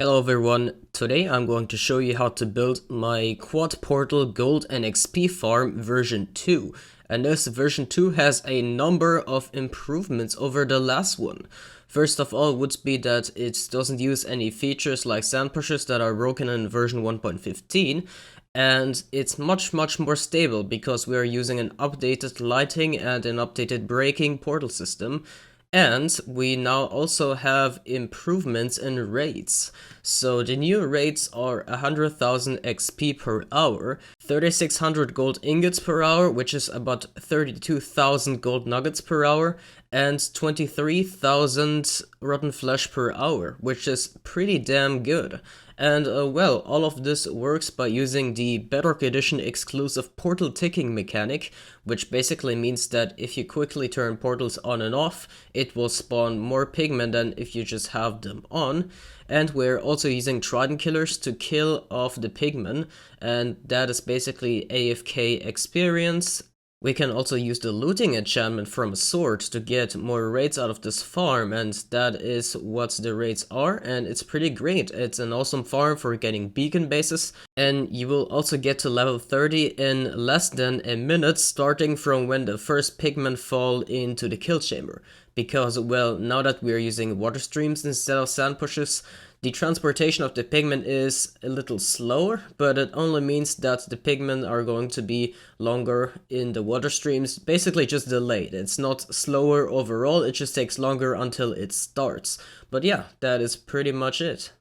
Hello everyone, today I'm going to show you how to build my quad portal gold and XP farm version 2. And this version 2 has a number of improvements over the last one. First of all would be that it doesn't use any features like sand pushers that are broken in version 1.15. And it's much more stable because we are using an updated lighting and an updated braking portal system. And we now also have improvements in rates. So the new rates are 100,000 XP per hour, 3,600 gold ingots per hour, which is about 32,000 gold nuggets per hour, and 23,000 rotten flesh per hour, which is pretty damn good. And well, all of this works by using the Bedrock Edition exclusive portal ticking mechanic, which basically means that if you quickly turn portals on and off, it will spawn more pigmen than if you just have them on. And we're also using trident killers to kill off the pigmen, and that is basically AFK experience. We can also use the looting enchantment from a sword to get more raids out of this farm, and that is what the raids are, and it's pretty great. It's an awesome farm for getting beacon bases, and you will also get to level 30 in less than a minute starting from when the first pigmen fall into the kill chamber. Because, well, now that we're using water streams instead of sand pushes, the transportation of the pigmen is a little slower, but it only means that the pigmen are going to be longer in the water streams, basically just delayed. It's not slower overall, it just takes longer until it starts. But yeah, that is pretty much it.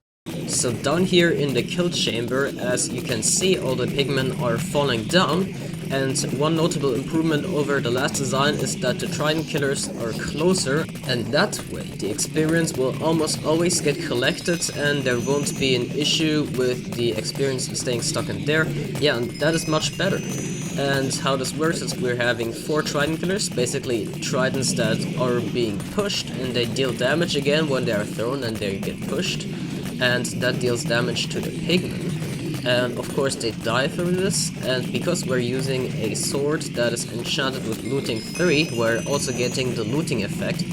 So down here in the kill chamber, as you can see, all the pigmen are falling down. And one notable improvement over the last design is that the trident killers are closer, and that way the experience will almost always get collected and there won't be an issue with the experience staying stuck in there. Yeah, and that is much better. And how this works is we're having 4 trident killers, basically tridents that are being pushed, and they deal damage again when they are thrown and they get pushed. And that deals damage to the pigmen. And of course they die through this, and because we're using a sword that is enchanted with looting 3, we're also getting the looting effect,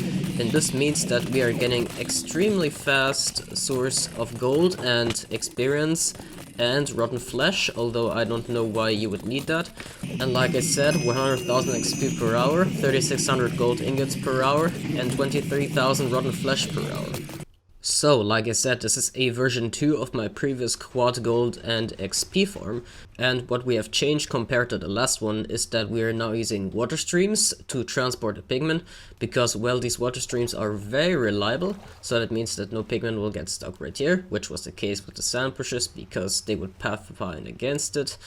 and this means that we are getting extremely fast source of gold and experience and rotten flesh, although I don't know why you would need that. And like I said, 100,000 XP per hour, 3,600 gold ingots per hour, and 23,000 rotten flesh per hour. So, like I said, this is a version 2 of my previous quad gold and XP farm, and what we have changed compared to the last one is that we are now using water streams to transport the pigmen, because, well, these water streams are very reliable, so that means that no pigmen will get stuck right here, which was the case with the sand pushers, because they would pathfind against it.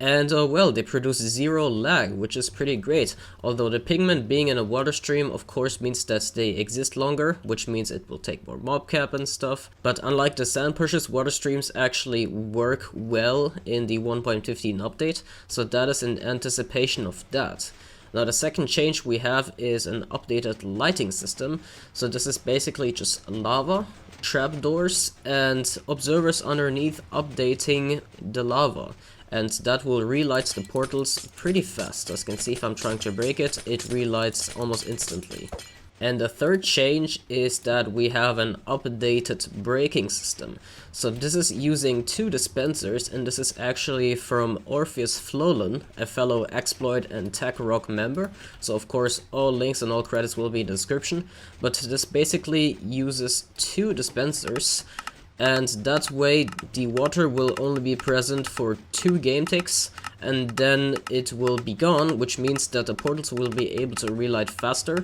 And well, they produce 0 lag, which is pretty great, although the pigmen being in a water stream of course means that they exist longer, which means it will take more mob cap and stuff. But unlike the sand pushers, water streams actually work well in the 1.15 update, so that is in anticipation of that. Now the second change we have is an updated lighting system, so this is basically just lava, trapdoors, and observers underneath updating the lava. And that will relight the portals pretty fast. As you can see, if I'm trying to break it, it relights almost instantly. And the third change is that we have an updated braking system. So this is using 2 dispensers, and this is actually from OrpheusFlolan, a fellow Xploit and TechRock member. So of course all links and all credits will be in the description. But this basically uses 2 dispensers. And that way the water will only be present for 2 game ticks, and then it will be gone, which means that the portals will be able to relight faster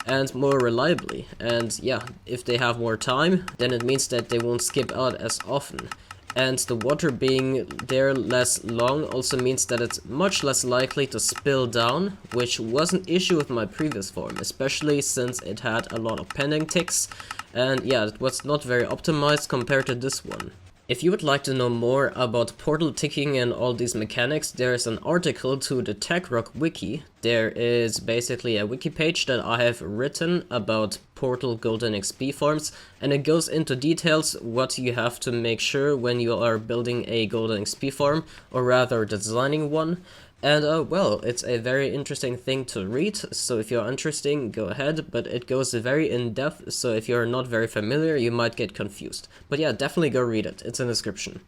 and more reliably. And yeah, if they have more time, then it means that they won't skip out as often. And the water being there less long also means that it's much less likely to spill down, which was an issue with my previous farm, especially since it had a lot of pending ticks, and yeah, it was not very optimized compared to this one. If you would like to know more about portal ticking and all these mechanics, there is an article to the TechRock Wiki. There is basically a wiki page that I have written about portal golden XP farms, and it goes into details what you have to make sure when you are building a golden XP farm, or rather designing one. And well, it's a very interesting thing to read, so if you're interested, go ahead, but it goes very in-depth, so if you're not very familiar, you might get confused. But yeah, definitely go read it, it's in the description.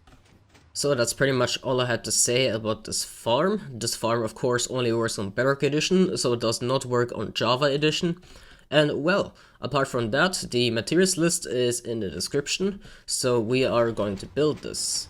So that's pretty much all I had to say about this farm. This farm, of course, only works on Bedrock Edition, so it does not work on Java Edition. And well, apart from that, the materials list is in the description, so we are going to build this.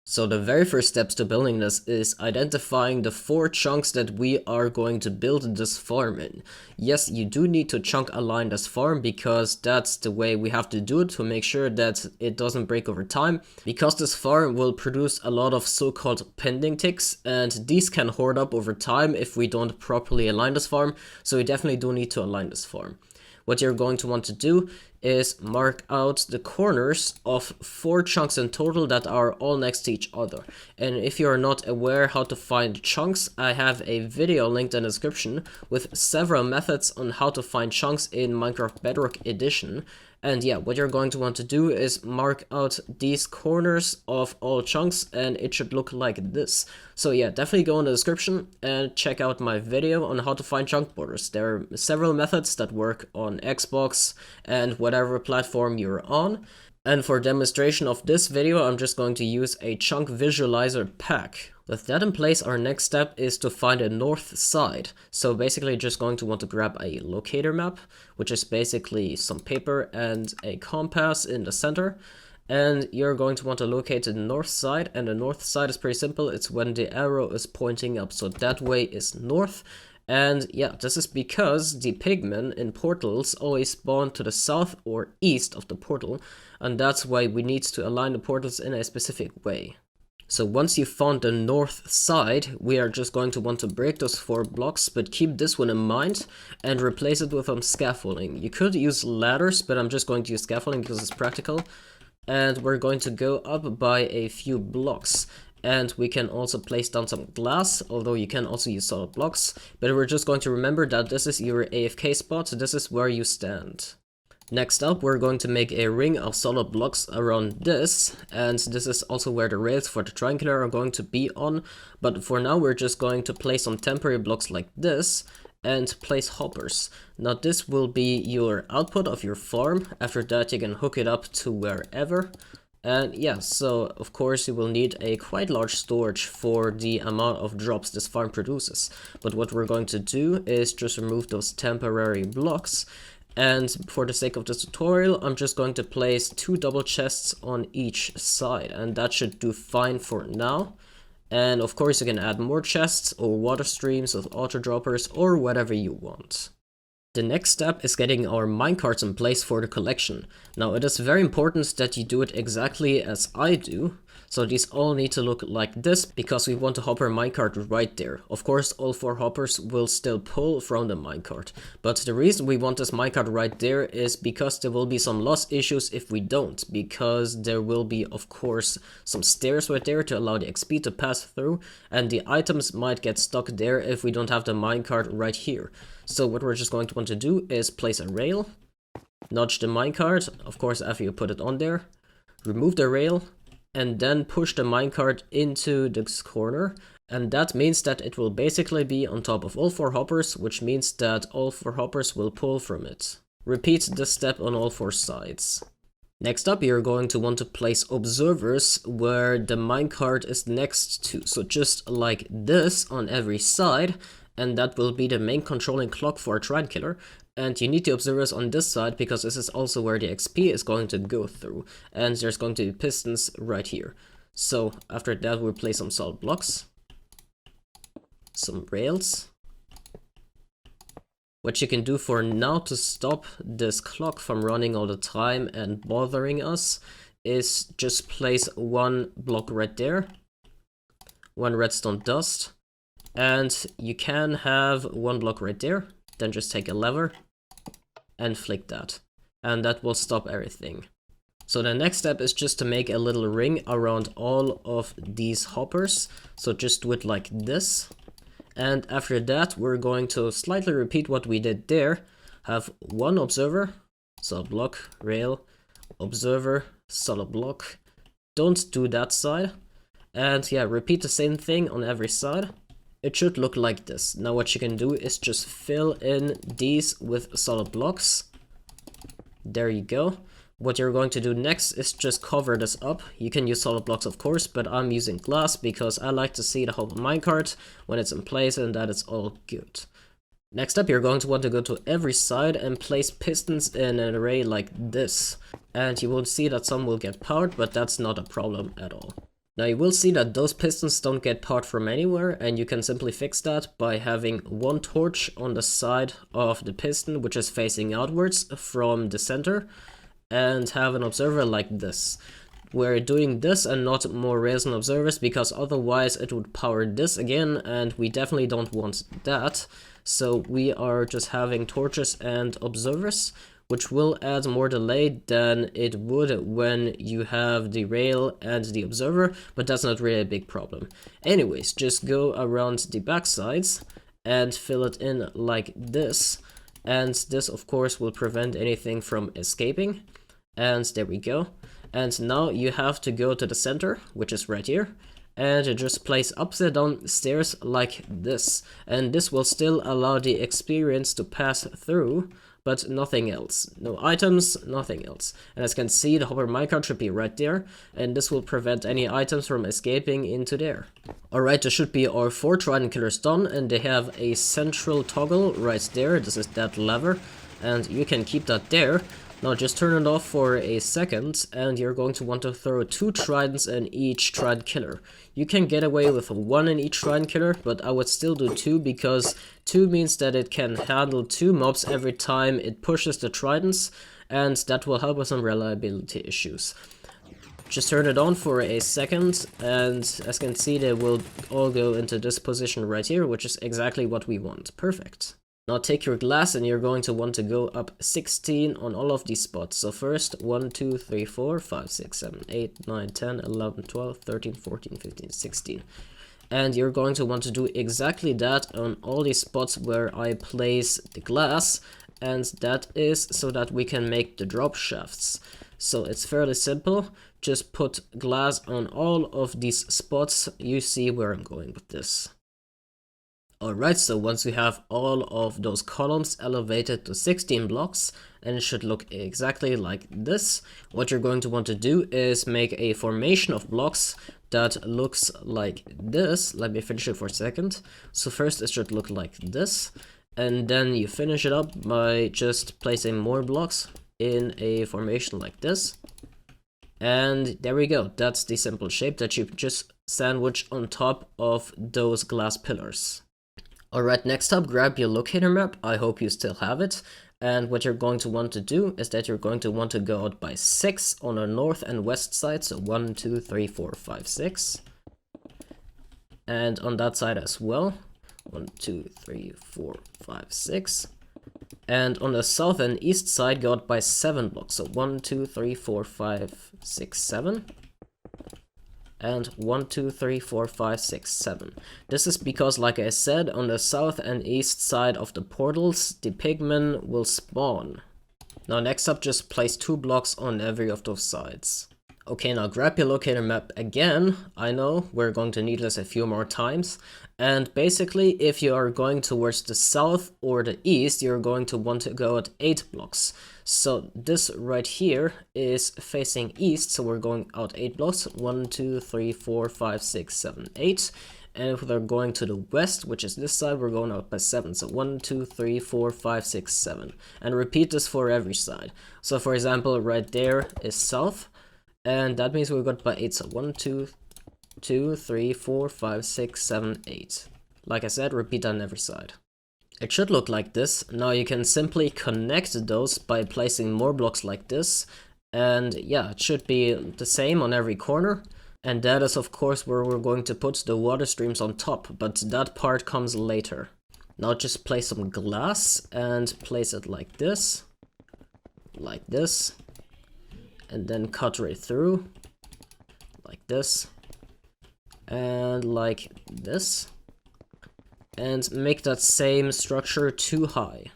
So the very first steps to building this is identifying the 4 chunks that we are going to build this farm in. Yes, you do need to chunk align this farm because that's the way we have to do it to make sure that it doesn't break over time. Because this farm will produce a lot of so-called pending ticks, and these can hoard up over time if we don't properly align this farm, so we definitely do need to align this farm. What you're going to want to do is mark out the corners of 4 chunks in total that are all next to each other. And if you're not aware how to find chunks, I have a video linked in the description with several methods on how to find chunks in Minecraft Bedrock Edition. And yeah, what you're going to want to do is mark out these corners of all chunks, and it should look like this. So yeah, definitely go in the description and check out my video on how to find chunk borders. There are several methods that work on Xbox and whatever platform you're on. And for demonstration of this video, I'm just going to use a chunk visualizer pack. With that in place, our next step is to find a north side. So basically just going to want to grab a locator map, which is basically some paper and a compass in the center. And you're going to want to locate the north side, and the north side is pretty simple. It's when the arrow is pointing up, so that way is north. And yeah, this is because the pigmen in portals always spawn to the south or east of the portal, and that's why we need to align the portals in a specific way. So once you've found the north side, we are just going to want to break those 4 blocks, but keep this one in mind and replace it with some scaffolding. You could use ladders, but I'm just going to use scaffolding because it's practical. And we're going to go up by a few blocks. And we can also place down some glass, although you can also use solid blocks. But we're just going to remember that this is your AFK spot, so this is where you stand. Next up, we're going to make a ring of solid blocks around this, and this is also where the rails for the triangular are going to be on. But for now, we're just going to place some temporary blocks like this, and place hoppers. Now this will be your output of your farm. After that, you can hook it up to wherever. And yeah, so of course you will need a quite large storage for the amount of drops this farm produces. But what we're going to do is just remove those temporary blocks. And for the sake of this tutorial, I'm just going to place 2 double chests on each side, and that should do fine for now. And of course you can add more chests or water streams with auto droppers or whatever you want. The next step is getting our minecarts in place for the collection. Now it is very important that you do it exactly as I do. So these all need to look like this because we want a hopper minecart right there. Of course all 4 hoppers will still pull from the minecart. But the reason we want this minecart right there is because there will be some loss issues if we don't. Because there will be of course some stairs right there to allow the XP to pass through. And the items might get stuck there if we don't have the minecart right here. So what we're just going to want to do is place a rail. Nudge the minecart, of course after you put it on there. Remove the rail. And then push the minecart into this corner, and that means that it will basically be on top of all 4 hoppers, which means that all 4 hoppers will pull from it. Repeat this step on all 4 sides. Next up, you're going to want to place observers where the minecart is next to, so just like this on every side, and that will be the main controlling clock for a Trident Killer. And you need the observers on this side because this is also where the XP is going to go through. And there's going to be pistons right here. So after that we'll place some solid blocks. Some rails. What you can do for now to stop this clock from running all the time and bothering us is just place 1 block right there. 1 redstone dust. And you can have 1 block right there. Then just take a lever and flick that, and that will stop everything. So the next step is just to make a little ring around all of these hoppers, so just do it like this. And after that we're going to slightly repeat what we did there. Have 1 observer, solid block, rail, observer, solid block. Don't do that side. And yeah, repeat the same thing on every side. it should look like this. Now what you can do is just fill in these with solid blocks. There you go. What you're going to do next is just cover this up. You can use solid blocks of course, but I'm using glass because I like to see the whole minecart when it's in place and that it's all good. Next up, you're going to want to go to every side and place pistons in an array like this. And you will see that some will get powered, but that's not a problem at all. Now you will see that those pistons don't get powered from anywhere, and you can simply fix that by having one torch on the side of the piston, which is facing outwards from the center, and have an observer like this. We're doing this and not more rails and observers because otherwise it would power this again, and we definitely don't want that. So we are just having torches and observers, which will add more delay than it would when you have the rail and the observer, but that's not really a big problem. Anyways, just go around the back sides and fill it in like this, and this of course will prevent anything from escaping. And there we go. And now you have to go to the center, which is right here, and just place upside down stairs like this. And this will still allow the experience to pass through, but nothing else. No items, nothing else. And as you can see, the hopper minecart should be right there, and this will prevent any items from escaping into there. Alright, this should be our 4 trident killers done, and they have a central toggle right there. This is that lever, and you can keep that there. Now just turn it off for a second, and you're going to want to throw 2 tridents in each trident killer. You can get away with 1 in each trident killer, but I would still do 2 because 2 means that it can handle 2 mobs every time it pushes the tridents, and that will help with some reliability issues. Just turn it on for a second, and as you can see, they will all go into this position right here, which is exactly what we want. Perfect. Now take your glass and you're going to want to go up 16 on all of these spots. So first 1, 2, 3, 4, 5, 6, 7, 8, 9, 10, 11, 12, 13, 14, 15, 16. And you're going to want to do exactly that on all these spots where I place the glass. And that is so that we can make the drop shafts. So it's fairly simple. Just put glass on all of these spots. You see where I'm going with this. Alright, so once we have all of those columns elevated to 16 blocks, and it should look exactly like this, what you're going to want to do is make a formation of blocks that looks like this. Let me finish it for a second. So first it should look like this, and then you finish it up by just placing more blocks in a formation like this. And there we go, that's the simple shape that you just sandwich on top of those glass pillars. Alright, next up, grab your locator map. I hope you still have it. And what you're going to want to do is that you're going to want to go out by 6 on the north and west side. So 1, 2, 3, 4, 5, 6. And on that side as well. 1, 2, 3, 4, 5, 6. And on the south and east side, go out by 7 blocks. So 1, 2, 3, 4, 5, 6, 7. And 1, 2, 3, 4, 5, 6, 7. This is because, like I said, on the south and east side of the portals, the pigmen will spawn. Now next up, just place 2 blocks on every of those sides. Okay, now grab your locator map again. I know we're going to need this a few more times. And basically, if you are going towards the south or the east, you're going to want to go at 8 blocks. So this right here is facing east, so we're going out 8 blocks. 1, 2, 3, 4, 5, 6, 7, 8. And if we're going to the west, which is this side, we're going out by 7. So 1, 2, 3, 4, 5, 6, 7. And repeat this for every side. So for example, right there is south. And that means we're going by 8. So 1, 2, 3, 4, 5, 6, 7, 8. Like I said, repeat on every side. It should look like this. Now you can simply connect those by placing more blocks like this. And yeah, it should be the same on every corner. And that is of course where we're going to put the water streams on top, but that part comes later. Now just place some glass and place it like this, and then cut right through, like this, and like this. And make that same structure too high.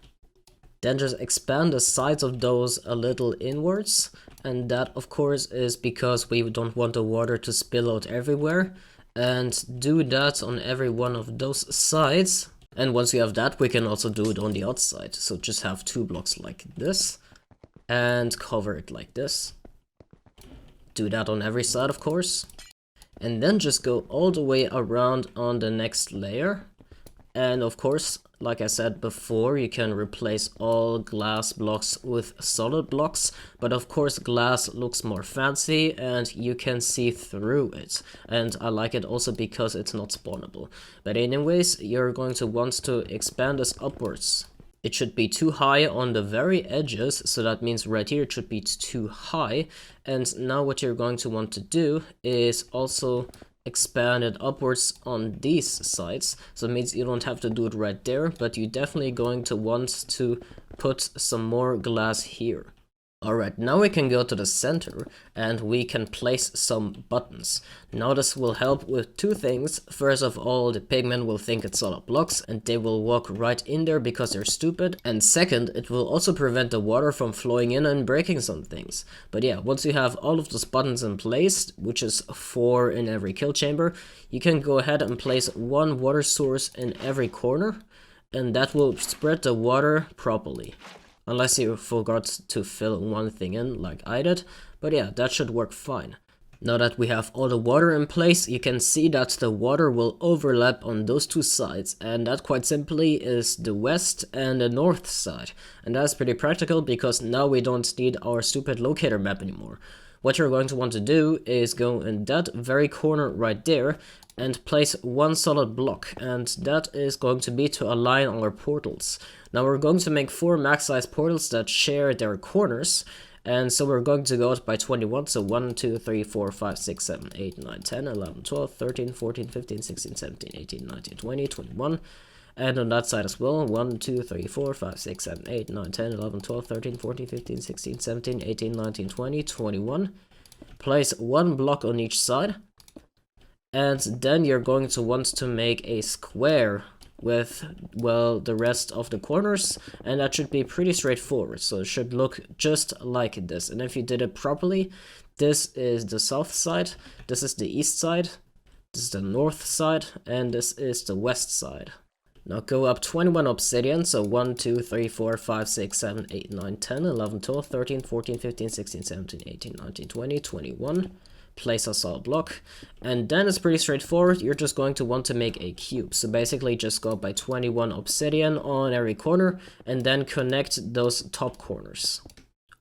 Then just expand the sides of those a little inwards, and that of course is because we don't want the water to spill out everywhere. and do that on every one of those sides. And once you have that, we can also do it on the outside. So just have 2 blocks like this and cover it like this. Do that on every side, of course. And then just go all the way around on the next layer. And of course, like I said before, you can replace all glass blocks with solid blocks, but of course glass looks more fancy and you can see through it. And I like it also because it's not spawnable. But anyways, you're going to want to expand this upwards. It should be too high on the very edges, so that means right here it should be too high. And now what you're going to want to do is also expand it upwards on these sides. So it means you don't have to do it right there, but you're definitely going to want to put some more glass here. Alright, now we can go to the center and we can place some buttons. Now this will help with 2 things. First of all, the pigmen will think it's solid blocks and they will walk right in there because they're stupid. And second, it will also prevent the water from flowing in and breaking some things. But yeah, once you have all of those buttons in place, which is 4 in every kill chamber, you can go ahead and place 1 water source in every corner, and that will spread the water properly. Unless you forgot to fill one thing in like I did, but yeah, that should work fine. Now that we have all the water in place, you can see that the water will overlap on those 2 sides, and that quite simply is the west and the north side. And that's pretty practical because now we don't need our stupid locator map anymore. What you're going to want to do is go in that very corner right there and place 1 solid block, and that is going to be to align our portals. Now we're going to make 4 max size portals that share their corners, and so we're going to go out by 21, so 1, 2, 3, 4, 5, 6, 7, 8, 9, 10, 11, 12, 13, 14, 15, 16, 17, 18, 19, 20, 21, and on that side as well, 1, 2, 3, 4, 5, 6, 7, 8, 9, 10, 11, 12, 13, 14, 15, 16, 17, 18, 19, 20, 21. Place 1 block on each side. And then you're going to want to make a square with, well, the rest of the corners, and that should be pretty straightforward. So it should look just like this. And if you did it properly, this is the south side, this is the east side, this is the north side, and this is the west side. Now go up 21 obsidian, so 1, 2, 3, 4, 5, 6, 7, 8, 9, 10, 11, 12, 13, 14, 15, 16, 17, 18, 19, 20, 21. Place a solid block, and then it's pretty straightforward. You're just going to want to make a cube. So basically just go by 21 obsidian on every corner and then connect those top corners.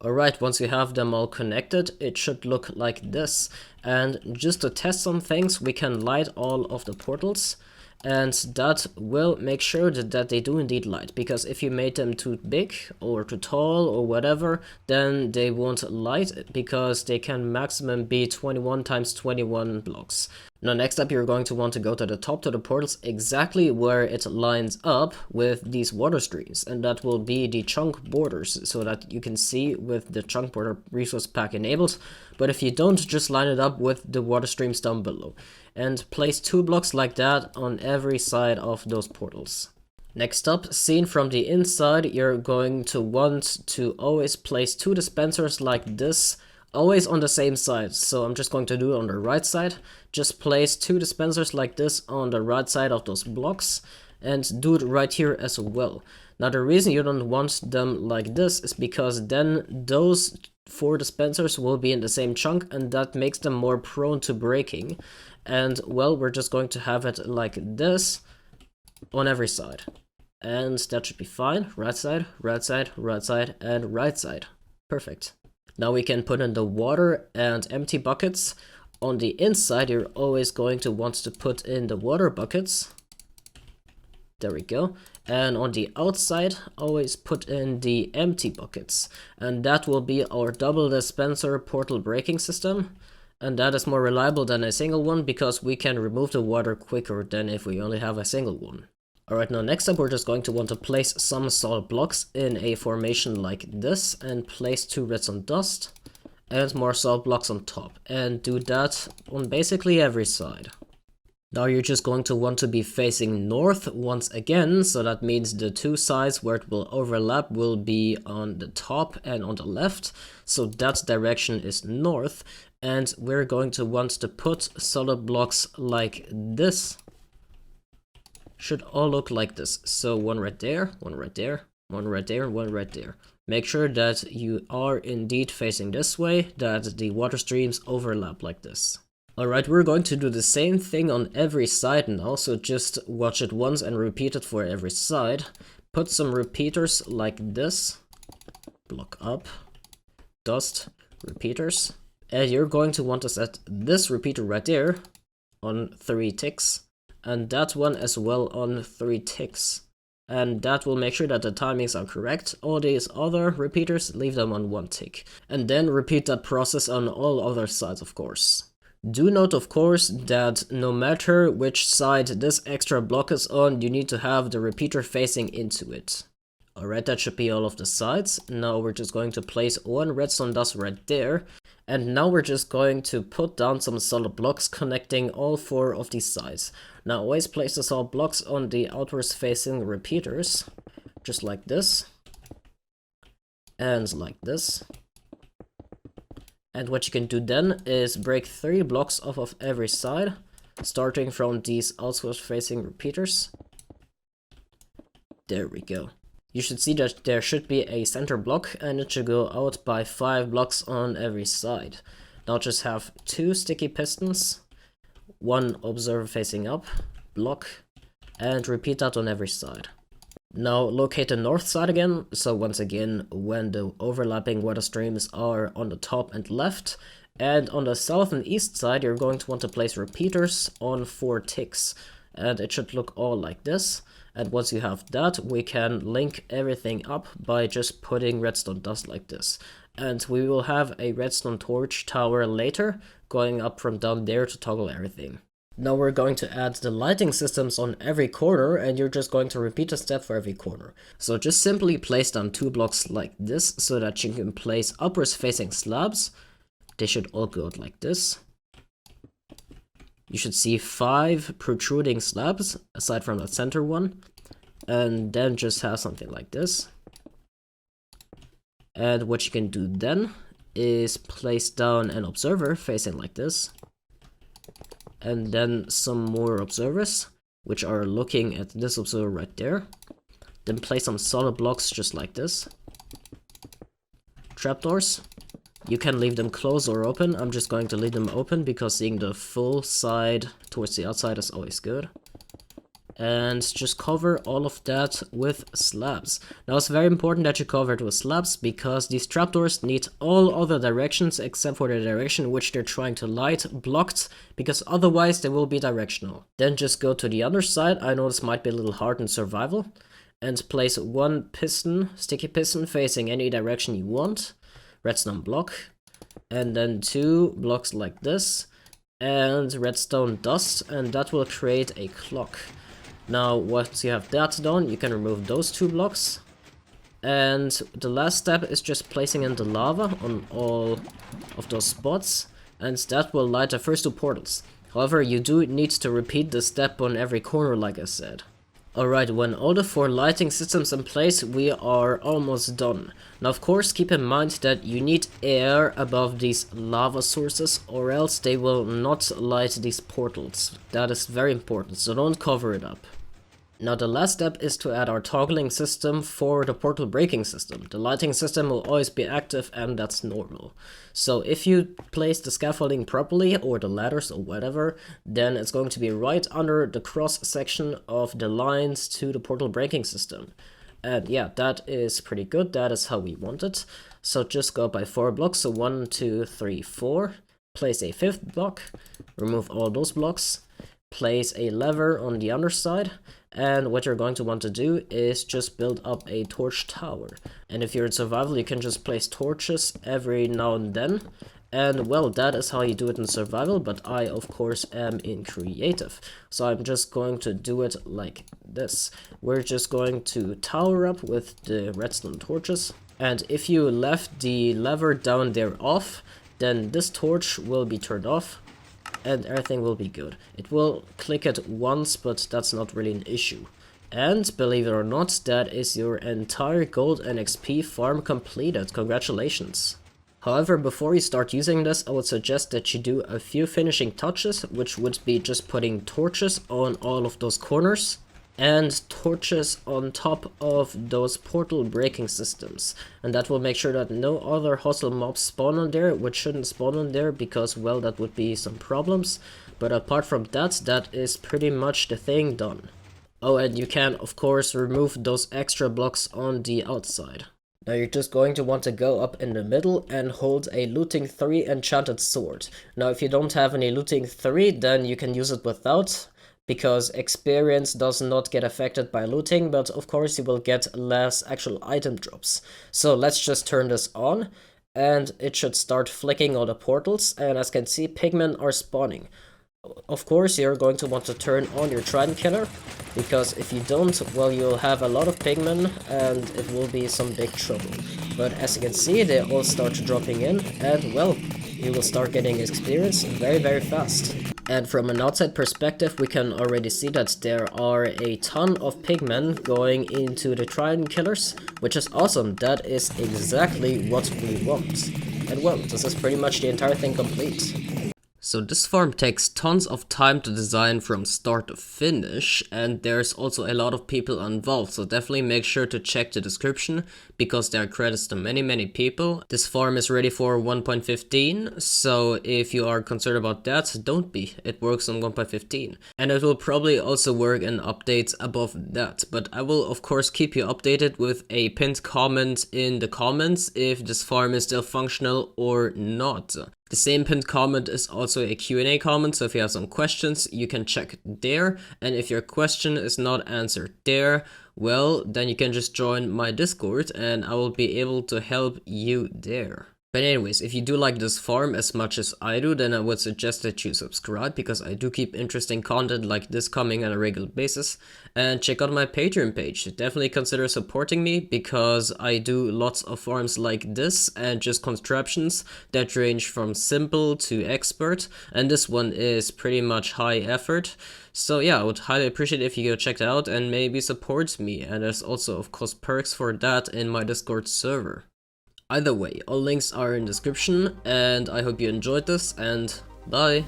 Alright, once you have them all connected, it should look like this. And just to test some things, we can light all of the portals, and that will make sure that they do indeed light, because if you made them too big or too tall or whatever, then they won't light because they can maximum be 21 times 21 blocks. Now next up, you're going to want to go to the top to the portals exactly where it lines up with these water streams, and that will be the chunk borders, so that you can see with the chunk border resource pack enabled. But if you don't, just line it up with the water streams down below. And place 2 blocks like that on every side of those portals. Next up, seen from the inside, you're going to want to always place 2 dispensers like this, always on the same side. So I'm just going to do it on the right side. Just place 2 dispensers like this on the right side of those blocks, and do it right here as well. Now the reason you don't want them like this is because then those 4 dispensers will be in the same chunk, and that makes them more prone to breaking. And well, we're just going to have it like this on every side. And that should be fine. Right side, right side, right side, and right side. Perfect. Now we can put in the water and empty buckets. On the inside, you're always going to want to put in the water buckets. There we go. And on the outside, always put in the empty buckets. And that will be our double dispenser portal breaking system. And that is more reliable than a single one because we can remove the water quicker than if we only have a single one. Alright, now next up, we're just going to want to place some solid blocks in a formation like this, and place 2 redstone dust and more solid blocks on top, and do that on basically every side. Now you're just going to want to be facing north once again, so that means the two sides where it will overlap will be on the top and on the left, so that direction is north, and we're going to want to put solid blocks like this. Should all look like this, so one right there, one right there, one right there, one right there. Make sure that you are indeed facing this way, that the water streams overlap like this. Alright, we're going to do the same thing on every side now, so just watch it once and repeat it for every side. Put some repeaters like this. Block up. Dust. Repeaters. And you're going to want to set this repeater right there on 3 ticks. And that one as well on 3 ticks. And that will make sure that the timings are correct. All these other repeaters, leave them on 1 tick. And then repeat that process on all other sides, of course. Do note, of course, that no matter which side this extra block is on, you need to have the repeater facing into it. Alright, that should be all of the sides. Now we're just going to place 1 redstone dust right there. And now we're just going to put down some solid blocks connecting all 4 of these sides. Now always place the solid blocks on the outwards facing repeaters. Just like this. And like this. And what you can do then is break 3 blocks off of every side, starting from these outward facing repeaters. There we go. You should see that there should be a center block and it should go out by 5 blocks on every side. Now just have 2 sticky pistons, 1 observer facing up, block, and repeat that on every side. Now locate the north side again, so once again when the overlapping water streams are on the top and left, and on the south and east side you're going to want to place repeaters on 4 ticks, and it should look all like this. And once you have that, we can link everything up by just putting redstone dust like this. And we will have a redstone torch tower later, going up from down there to toggle everything. Now we're going to add the lighting systems on every corner, and you're just going to repeat the step for every corner. So just simply place down 2 blocks like this, so that you can place upwards facing slabs. They should all go out like this. You should see 5 protruding slabs, aside from the center one. And then just have something like this. And what you can do then is place down an observer facing like this. And then some more observers, which are looking at this observer right there. Then place some solid blocks just like this. Trapdoors. You can leave them closed or open. I'm just going to leave them open because seeing the full side towards the outside is always good. And just cover all of that with slabs. Now it's very important that you cover it with slabs because these trapdoors need all other directions except for the direction which they're trying to light blocked, because otherwise they will be directional. Then just go to the other side. I know this might be a little hard in survival. And place 1 piston, sticky piston facing any direction you want. Redstone block. And then 2 blocks like this. And redstone dust, and that will create a clock. Now, once you have that done, you can remove those 2 blocks. And the last step is just placing in the lava on all of those spots. And that will light the first 2 portals. However, you do need to repeat this step on every corner, like I said. Alright, when all the 4 lighting systems in place, we are almost done. Now of course keep in mind that you need air above these lava sources, or else they will not light these portals. That is very important, so don't cover it up. Now the last step is to add our toggling system for the portal breaking system. The lighting system will always be active and that's normal. So if you place the scaffolding properly, or the ladders or whatever, then it's going to be right under the cross section of the lines to the portal breaking system. And yeah, that is pretty good. That is how we want it. So just go by 4 blocks. So 1, 2, 3, 4. Place a 5th block. Remove all those blocks. Place a lever on the underside. And what you're going to want to do is just build up a torch tower. And if you're in survival, you can just place torches every now and then. And well, that is how you do it in survival, but I of course am in creative. So I'm just going to do it like this. We're just going to tower up with the redstone torches. And if you left the lever down there off, then this torch will be turned off. and everything will be good. It will click it once, but that's not really an issue. And believe it or not, that is your entire gold and XP farm completed. Congratulations. However, before you start using this, I would suggest that you do a few finishing touches, which would be just putting torches on all of those corners and torches on top of those portal breaking systems. And that will make sure that no other hostile mobs spawn on there, which shouldn't spawn on there because, well, that would be some problems. But apart from that, that is pretty much the thing done. Oh, and you can, of course, remove those extra blocks on the outside. Now you're just going to want to go up in the middle and hold a looting 3 enchanted sword. Now if you don't have any looting 3, then you can use it without, because experience does not get affected by looting, but of course you will get less actual item drops. So let's just turn this on, and it should start flicking all the portals, and as you can see, pigmen are spawning. Of course, you're going to want to turn on your trident killer, because if you don't, well, you'll have a lot of pigmen and it will be some big trouble. But as you can see, they all start dropping in, and well, you will start getting experience very, very fast. And from an outside perspective, we can already see that there are a ton of pigmen going into the trident killers, which is awesome. That is exactly what we want. And well, this is pretty much the entire thing complete. So this farm takes tons of time to design from start to finish, and there's also a lot of people involved, so definitely make sure to check the description, because there are credits to many people. This farm is ready for 1.15, so if you are concerned about that, don't be. It works on 1.15. And it will probably also work in updates above that, but I will of course keep you updated with a pinned comment in the comments if this farm is still functional or not. The same pinned comment is also a Q&A comment, so if you have some questions, you can check there. And if your question is not answered there, well, then you can just join my Discord and I will be able to help you there. But anyways, if you do like this farm as much as I do, then I would suggest that you subscribe, because I do keep interesting content like this coming on a regular basis. And check out my Patreon page. Definitely consider supporting me, because I do lots of farms like this and just contraptions that range from simple to expert. And this one is pretty much high effort. So yeah, I would highly appreciate if you go check it out and maybe support me. And there's also of course perks for that in my Discord server. Either way, all links are in the description, and I hope you enjoyed this, and bye!